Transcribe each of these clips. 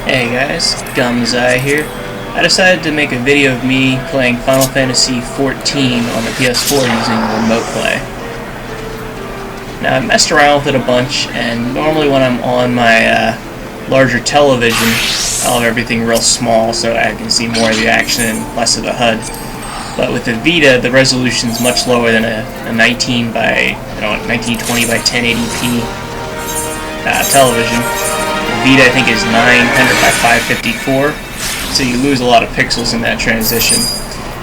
Hey guys, Gumzai here. I decided to make a video of me playing Final Fantasy XIV on the PS4 using Remote Play. Now I messed around with it a bunch, and normally when I'm on my larger television, I'll have everything real small so I can see more of the action and less of the HUD. But with the Vita, the resolution is much lower than a 1920 by 1080p television. The Vita, I think, is 900 by 554, so you lose a lot of pixels in that transition.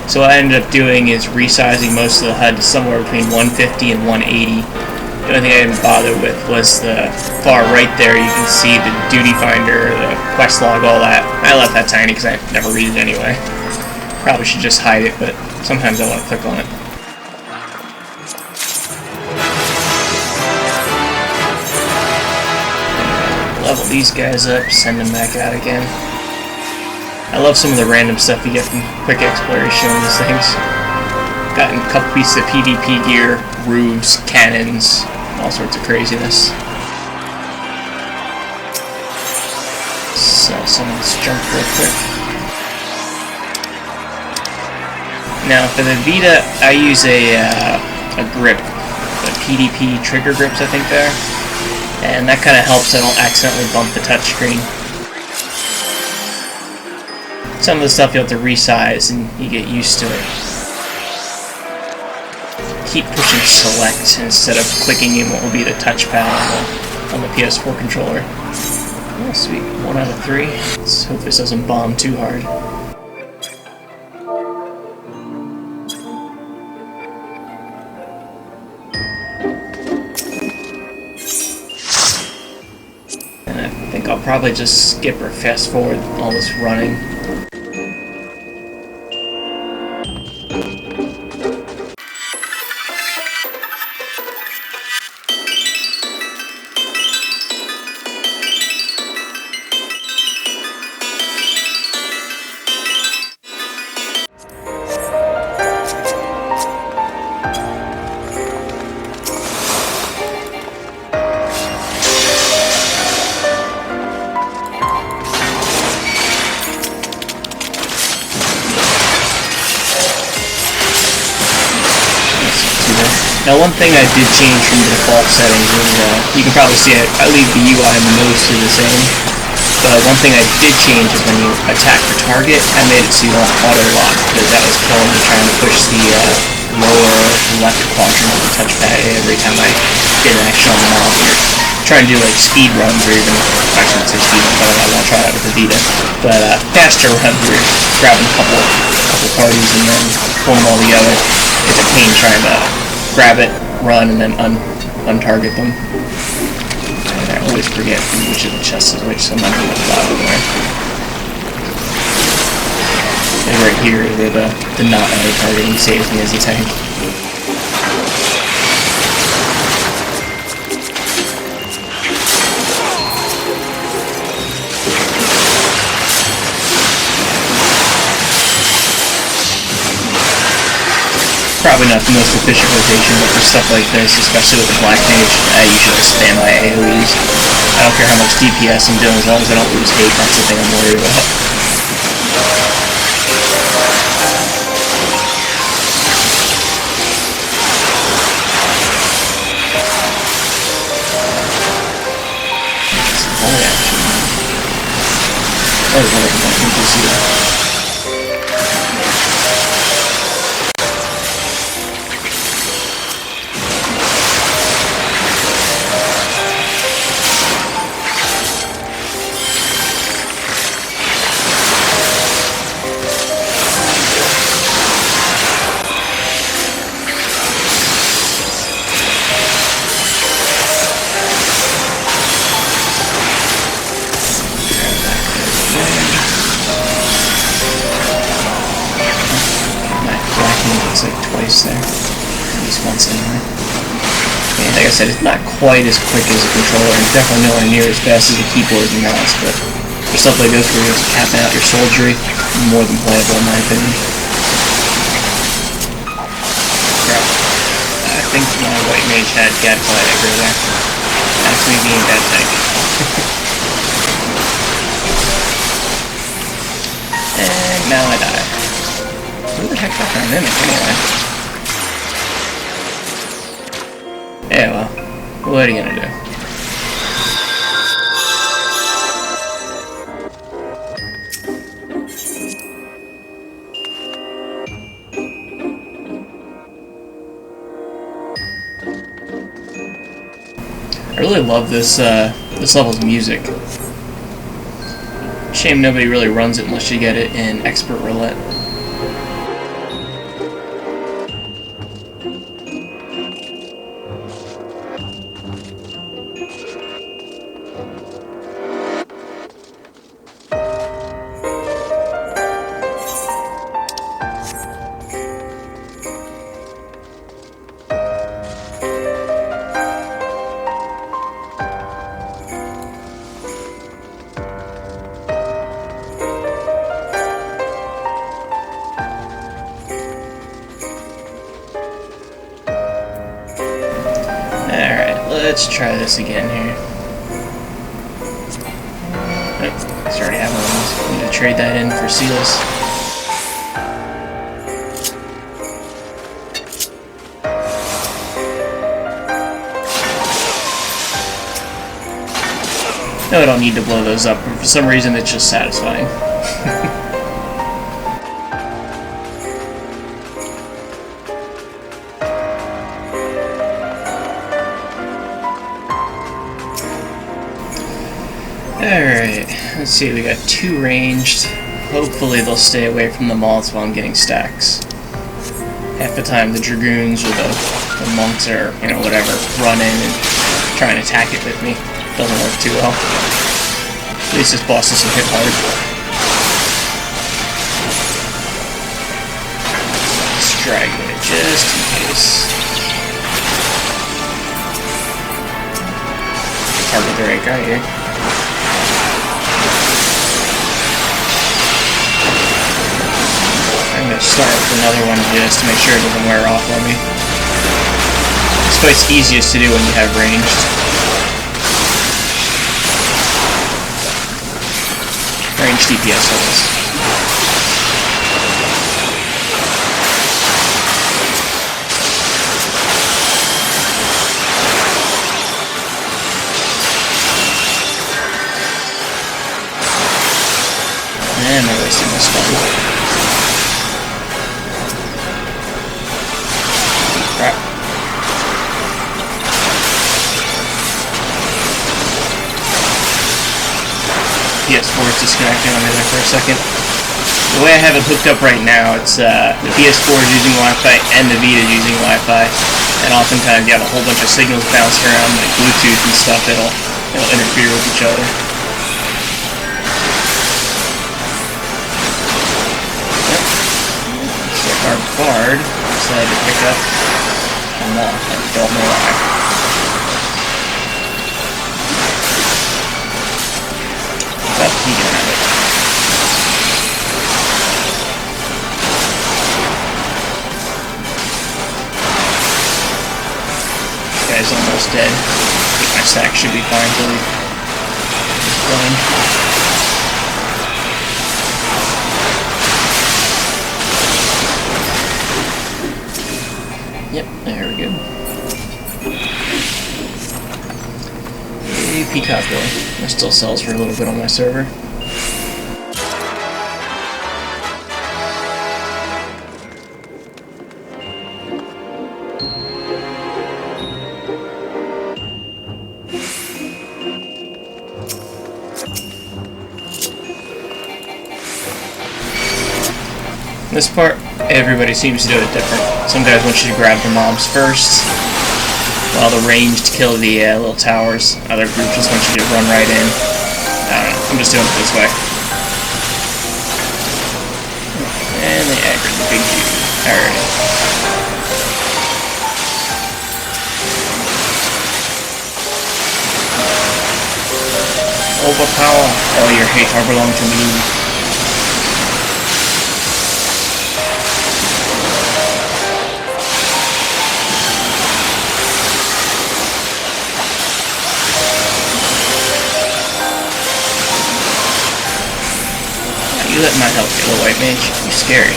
So what I ended up doing is resizing most of the HUD to somewhere between 150 and 180. The only thing I didn't bother with was the far right there. You can see the duty finder, the quest log, all that. I left that tiny because I never read it anyway. Probably should just hide it, but sometimes I want to click on it. Level these guys up, send them back out again. I love some of the random stuff you get from quick exploration on these things. Gotten a couple pieces of PvP gear, roofs, cannons, all sorts of craziness. Sell some of this junk real quick. Now for the Vita, I use a grip, the PDP trigger grips I think there. And that kind of helps I don't accidentally bump the touchscreen. Some of the stuff you have to resize and you get used to it. Keep pushing select instead of clicking in what will be the touchpad on the PS4 controller. Oh sweet, 1 out of 3. Let's hope this doesn't bomb too hard. I think I'll probably just skip or fast forward all this running. Now one thing I did change from the default settings is, you can probably see I leave the UI mostly the same, but one thing I did change is when you attack the target, I made it so you don't auto-lock, because that was killing me trying to push the lower left quadrant of the touchpad every time I did an action on the mouse. Trying to do like speed runs, or even, actually not say speed runs, but I want to try that with the Vita, but faster runs where you're grabbing a couple parties and then pulling them all together. It's a pain trying to grab it, run, and then untarget them. And I always forget which of the chests is which, so I'm not going to fly over there. And right here is where the not auto-targeting saves me as a tank. Probably not the most efficient rotation, but for stuff like this, especially with the Black Mage, I usually spam my AoEs. I don't care how much DPS I'm doing, as long as I don't lose hate, that's the thing I'm worried about. Some volley action. That was wonderful, I think you'll see that. Like twice there, at least once anyway. And like I said, it's not quite as quick as a controller, and definitely nowhere near as fast as a keyboard and mouse, but for stuff like this where you're just capping out your soldiery, more than playable in my opinion. Crap. I think my white mage had gadfly aggro there. That's me being that tank. And now I die. Who the heck got that mimic anyway? Yeah, well, what are you gonna do? I really love this this level's music. Shame nobody really runs it unless you get it in Expert Roulette. Let's try this again here. Oh, I already have one. Need to trade that in for seals. No, I don't need to blow those up. For some reason, it's just satisfying. Alright, let's see, we got 2 ranged. Hopefully they'll stay away from the moths while I'm getting stacks. Half the time the dragoons or the monks or, you know, whatever, run in and try and attack it with me. Doesn't work too well. At least this boss doesn't hit hard. Straggling it just in case. Target the right guy here. I'm going to start with another one just to make sure it doesn't wear off on me. This fight's easiest to do when you have ranged. Ranged DPS levels. And we're wasting this one. PS4 is disconnecting on me there for a second. The way I have it hooked up right now, it's the PS4 is using Wi-Fi and the Vita is using Wi-Fi, and oftentimes you have a whole bunch of signals bouncing around, like Bluetooth and stuff, it'll interfere with each other. Yep. So our bard decided to pick up a moth. I don't know why. But he can have it. This guy's almost dead. I think my stack should be fine till he's done. Yep, there we go. Hey, Peacock Boy. It still sells for a little bit on my server. This part, everybody seems to do it different. Some guys want you to grab the mobs first, while the ranged kill the little towers. Other groups just want you to run right in. I don't know, I'm just doing it this way. And they aggroed the big dude. Alright. Overpower. All your hate are belong to me. You that might help you. Little white mage, you're scary.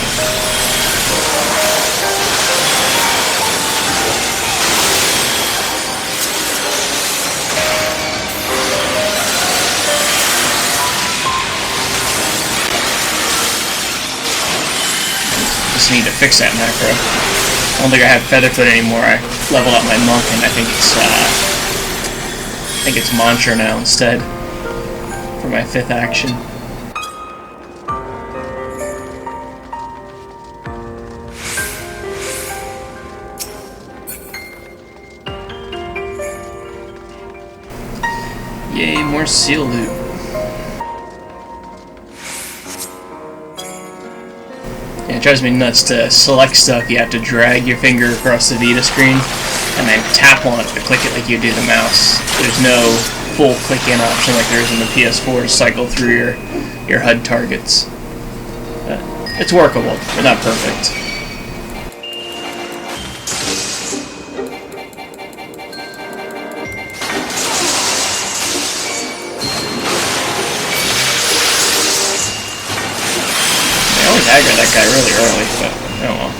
Just need to fix that macro. I don't think I have Featherfoot anymore. I leveled up my monk, and I think it's Mantra now instead for my 5th action. Yay, more seal loot. Yeah, it drives me nuts to select stuff. You have to drag your finger across the Vita screen and then tap on it to click it like you do the mouse. There's no full click-in option like there is in the PS4 to cycle through your HUD targets. But it's workable, but not perfect. I always aggro that guy really early, but oh well.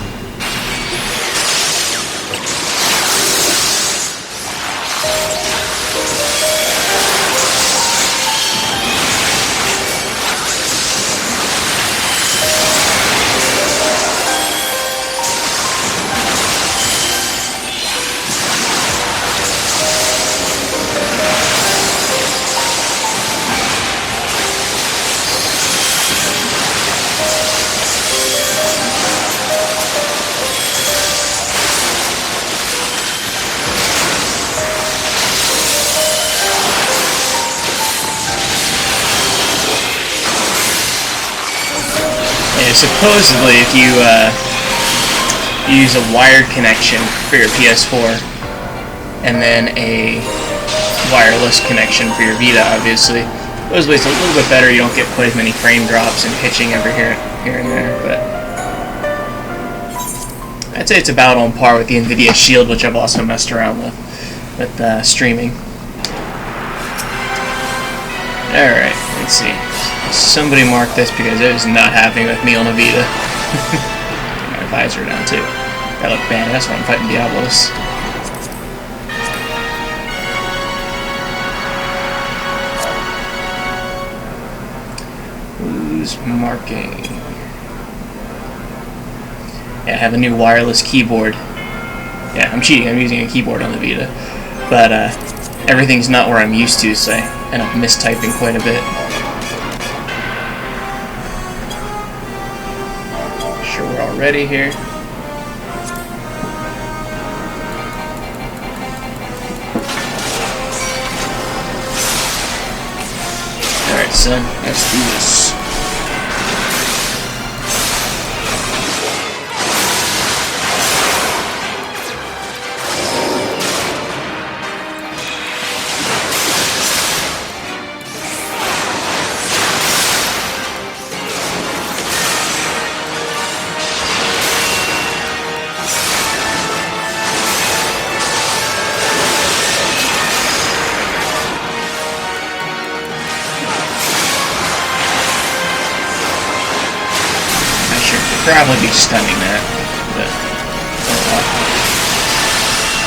Supposedly, if you use a wired connection for your PS4 and then a wireless connection for your Vita, obviously, supposedly it's a little bit better. You don't get quite as many frame drops and pitching over here and there, but I'd say it's about on par with the NVIDIA Shield, which I've also messed around with streaming. Alright, let's see. Somebody mark this because it was not happening with me on a Vita. Get my visor down too. I look badass when I'm fighting Diablos. Who's marking? Yeah, I have a new wireless keyboard. Yeah, I'm cheating. I'm using a keyboard on the Vita. But everything's not where I'm used to, so I end up mistyping quite a bit. Sure we're all ready here. Alright, son, let's do this. Probably be stunning that, but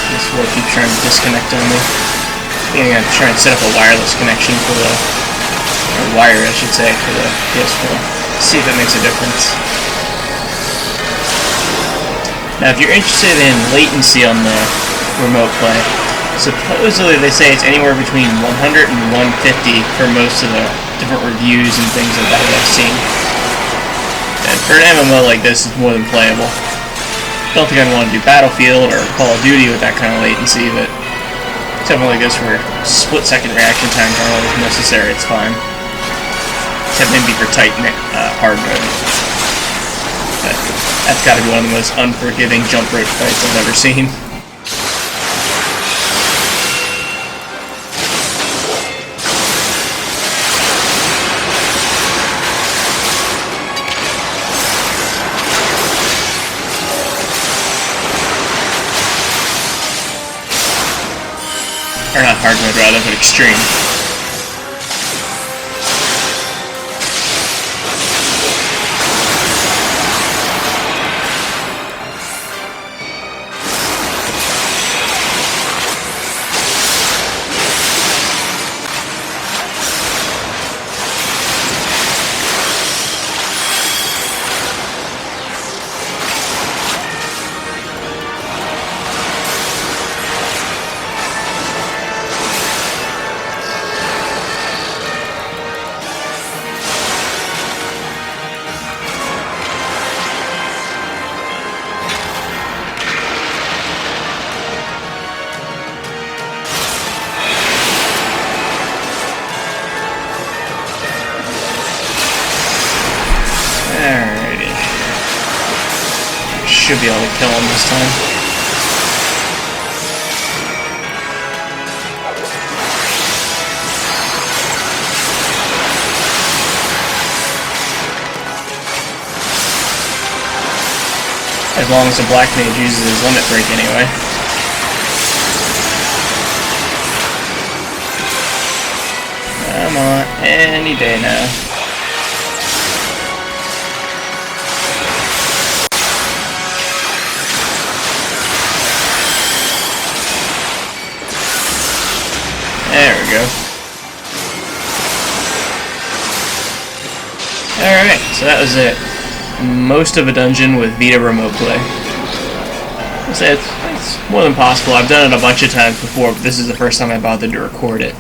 this will keep trying to disconnect on me. I think I'm going to try and set up a wireless connection for the, or wire I should say, for the PS4. See if it makes a difference. Now if you're interested in latency on the remote play, supposedly they say it's anywhere between 100 and 150 for most of the different reviews and things like that I've seen. And for an MMO like this, it's more than playable. Don't think I'd want to do Battlefield or Call of Duty with that kind of latency, but something like this where split-second reaction times aren't always necessary, it's fine. Except maybe for tight hard mode. But that's got to be one of the most unforgiving jump rope fights I've ever seen. Or not hard mode, rather, but extreme. should be able to kill him this time. As long as the Black Mage uses his limit break anyway. Come on, any day now. There we go. Alright, so that was it. Most of a dungeon with Vita Remote play. It's more than possible. I've done it a bunch of times before, but this is the first time I bothered to record it.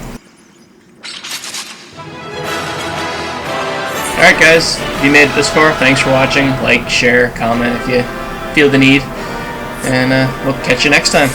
Alright guys, if you made it this far, thanks for watching. Like, share, comment if you feel the need. And we'll catch you next time.